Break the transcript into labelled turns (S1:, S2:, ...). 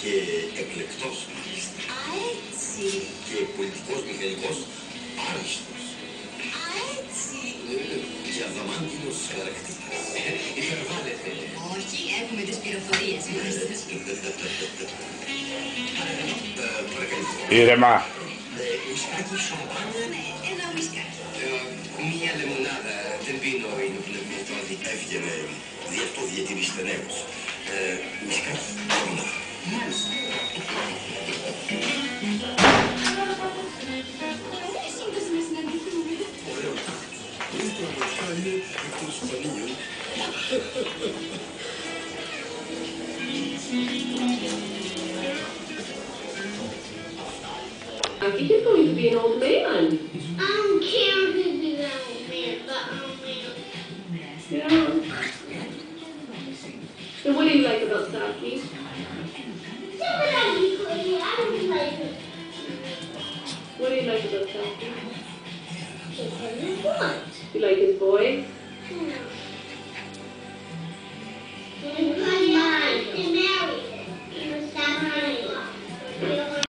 S1: Και εκλεκτός μάλιστα.
S2: Α, έτσι.
S1: Και πολιτικός μηχανικός άριστος.
S2: Α, έτσι.
S1: Και αδαμάντινος χαρακτήρας. Υπερβάλλεται.
S2: Όχι, έχουμε τις πληροφορίες μας.
S3: Ήρεμα.
S1: Ουισκάκι σαμπάνια.
S2: Ναι, ένα ουισκάκι.
S1: Μία λεμονάδα δεν πίνω, είναι πνευματικό αντικέφυγε δι' αυτό διατηρήσετε νέους. Ουισκάκι, λεμονάδα.
S2: Μάλιστα. Ωραία σύμβαση να συναντηθούμε.
S1: Ωραίο. Είναι πραγματικά είναι εκτός πανίων.
S4: He's going to be an old man.
S5: I don't care if he's an old man, but old man.
S4: Yeah. So what do you like about Saki?
S5: Somebody crazy. I don't like it.
S4: What do you like about Saki?
S5: Because he's what?
S4: You like his voice?
S5: No.